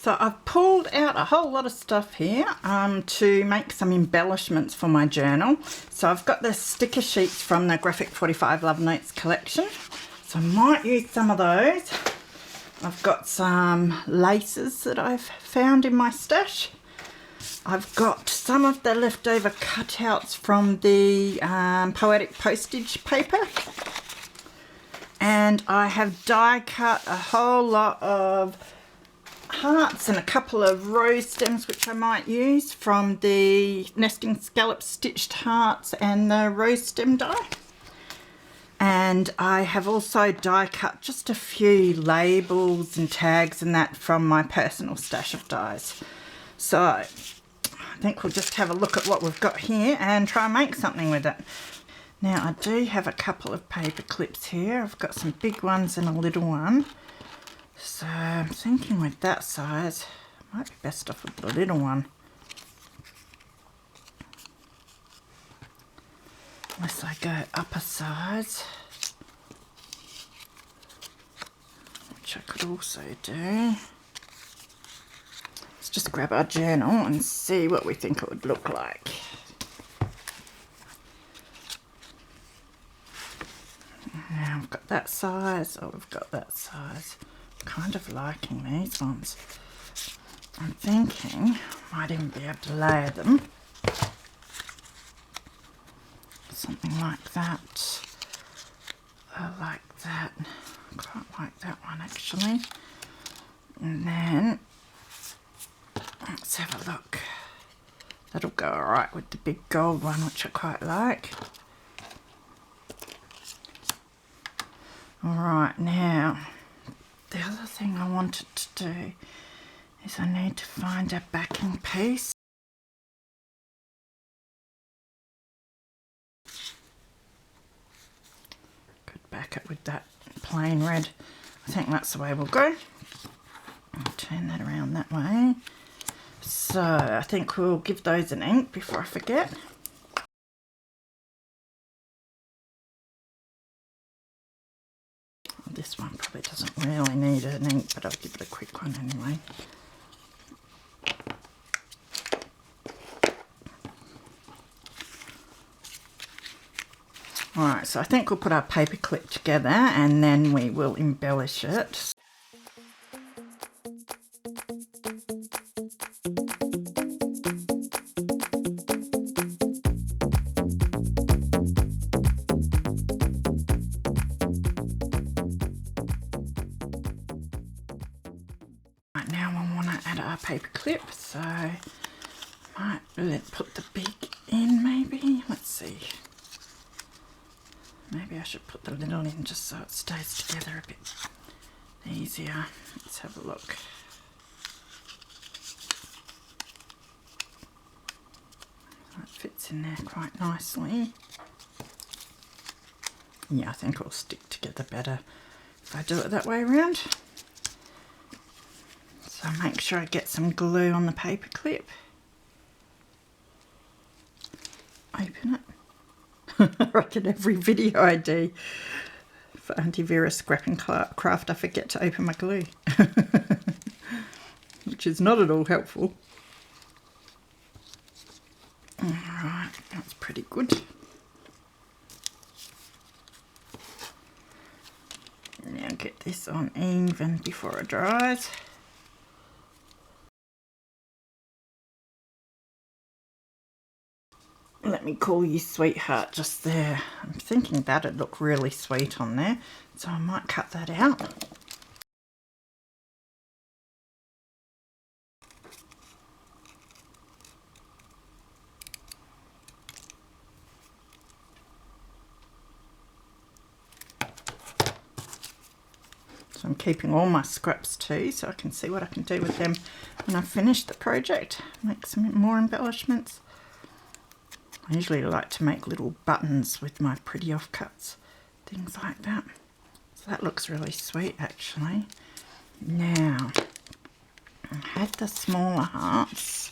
So I've pulled out a whole lot of stuff here to make some embellishments for my journal. So I've got the sticker sheets from the Graphic 45 Love Notes collection. So I might use some of those. I've got some laces that I've found in my stash. I've got some of the leftover cutouts from the poetic postage paper. And I have die cut a whole lot of hearts and a couple of rose stems which I might use from the nesting scallop stitched hearts and the rose stem die. And I have also die cut just a few labels and tags and that from my personal stash of dies. So I think we'll just have a look at what we've got here and try and make something with it. Now I do have a couple of paper clips here. I've got some big ones and a little one. So I'm thinking with that size, might be best off with the little one. Unless I go up a size, which I could also do. Let's just grab our journal and see what we think it would look like. Now I've got that size, oh we've got that size. Kind of liking these ones. I'm thinking I might even be able to layer them. Something like that. I like that. Quite like that one actually. And then let's have a look. That'll go alright with the big gold one, which I quite like. Alright, now the other thing I wanted to do is I need to find a backing piece. Could back it with that plain red. I think that's the way we'll go. I'll turn that around that way. So I think we'll give those an ink before I forget. This one probably doesn't really need an ink, but I'll give it a quick one anyway. Alright, so I think we'll put our paper clip together and then we will embellish it. Now I want to add our paper clip, so I might put the big in maybe. Let's see. Maybe I should put the little in just so it stays together a bit easier. Let's have a look. So it fits in there quite nicely. Yeah, I think it'll stick together better if I do it that way around. So make sure I get some glue on the paper clip. Open it. I reckon every video I do for Aunty Vera Scrap and Craft I forget to open my glue. Which is not at all helpful. Alright, that's pretty good. Now get this on even before it dries. Let me call you sweetheart just there. I'm thinking that'd look really sweet on there, so I might cut that out. So I'm keeping all my scraps too, so I can see what I can do with them when I've finished the project. Make some more embellishments. I usually like to make little buttons with my pretty offcuts, things like that. So that looks really sweet actually. Now, I had the smaller hearts.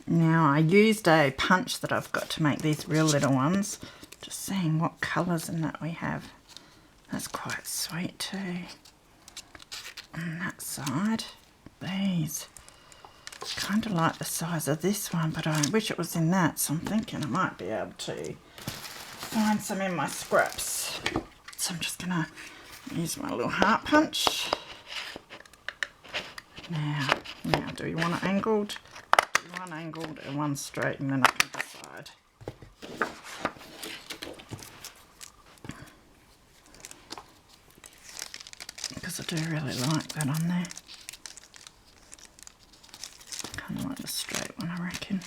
Now I used a punch that I've got to make these real little ones. Just seeing what colours and that we have. That's quite sweet too. On that side. these. Kind of like the size of this one, but I wish it was in that, so I'm thinking I might be able to find some in my scraps. So I'm just gonna use my little heart punch. Now do you want it angled? Do you want angled and one straight, and then I can decide. Because I do really like that on there. Kind of like the straight one, I reckon.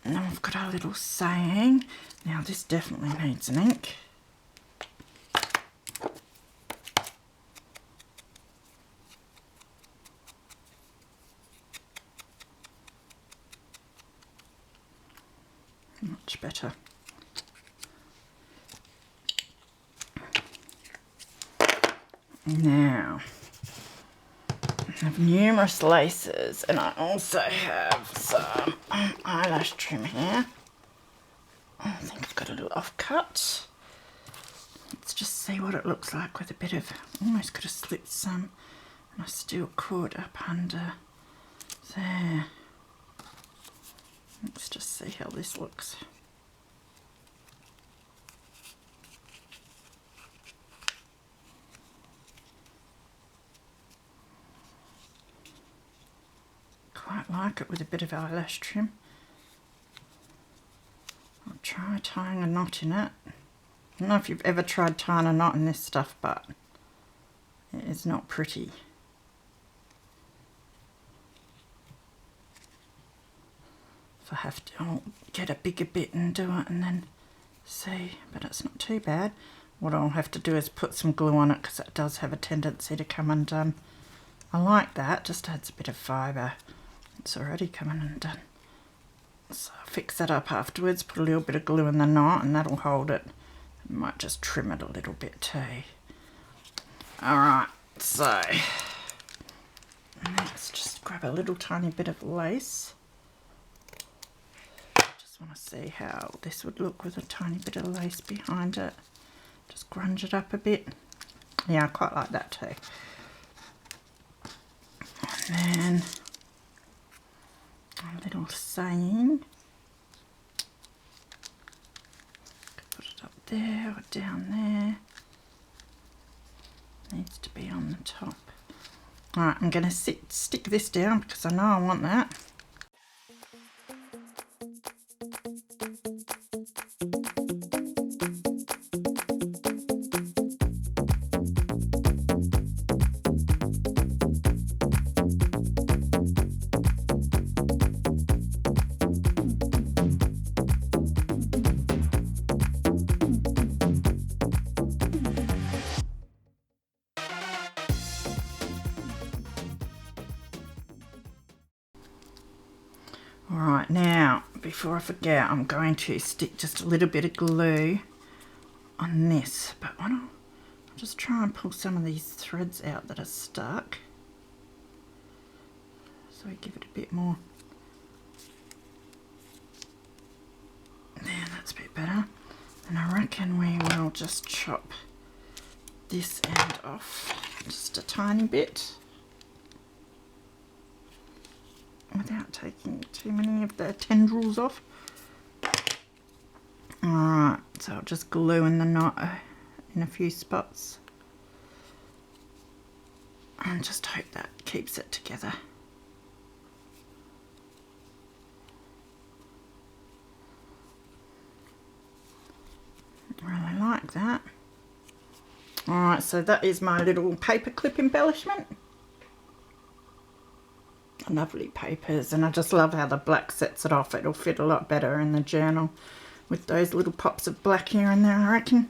And then we've got our little saying. Now this definitely needs an ink. Much better. Now, I have numerous laces, and I also have some eyelash trim here. I think I've got a little offcut. Let's just see what it looks like with a bit of, almost could have slipped some, and I still could up under there. Let's just see how this looks. Quite like it with a bit of eyelash trim. I'll try tying a knot in it. I don't know if you've ever tried tying a knot in this stuff, but it is not pretty. If I have to, I'll get a bigger bit and do it and then see, but it's not too bad. What I'll have to do is put some glue on it because it does have a tendency to come undone. I like that, just adds a bit of fibre. It's already coming undone. So I'll fix that up afterwards, put a little bit of glue in the knot and that'll hold it. I might just trim it a little bit too. Alright, so let's just grab a little tiny bit of lace. Just want to see how this would look with a tiny bit of lace behind it. Just grunge it up a bit. Yeah, I quite like that too. And then a little saying. Put it up there or down there. Needs to be on the top. Alright, I'm going to stick this down because I know I want that. Alright, now, before I forget, I'm going to stick just a little bit of glue on this, but I'll just try and pull some of these threads out that are stuck. So we give it a bit more. There, that's a bit better. And I reckon we will just chop this end off just a tiny bit, without taking too many of the tendrils off. Alright, so I'll just glue in the knot in a few spots and just hope that keeps it together. Really like that. Alright, so that is my little paperclip embellishment. Lovely papers, and I just love how the black sets it off. It'll fit a lot better in the journal with those little pops of black here and there, I reckon.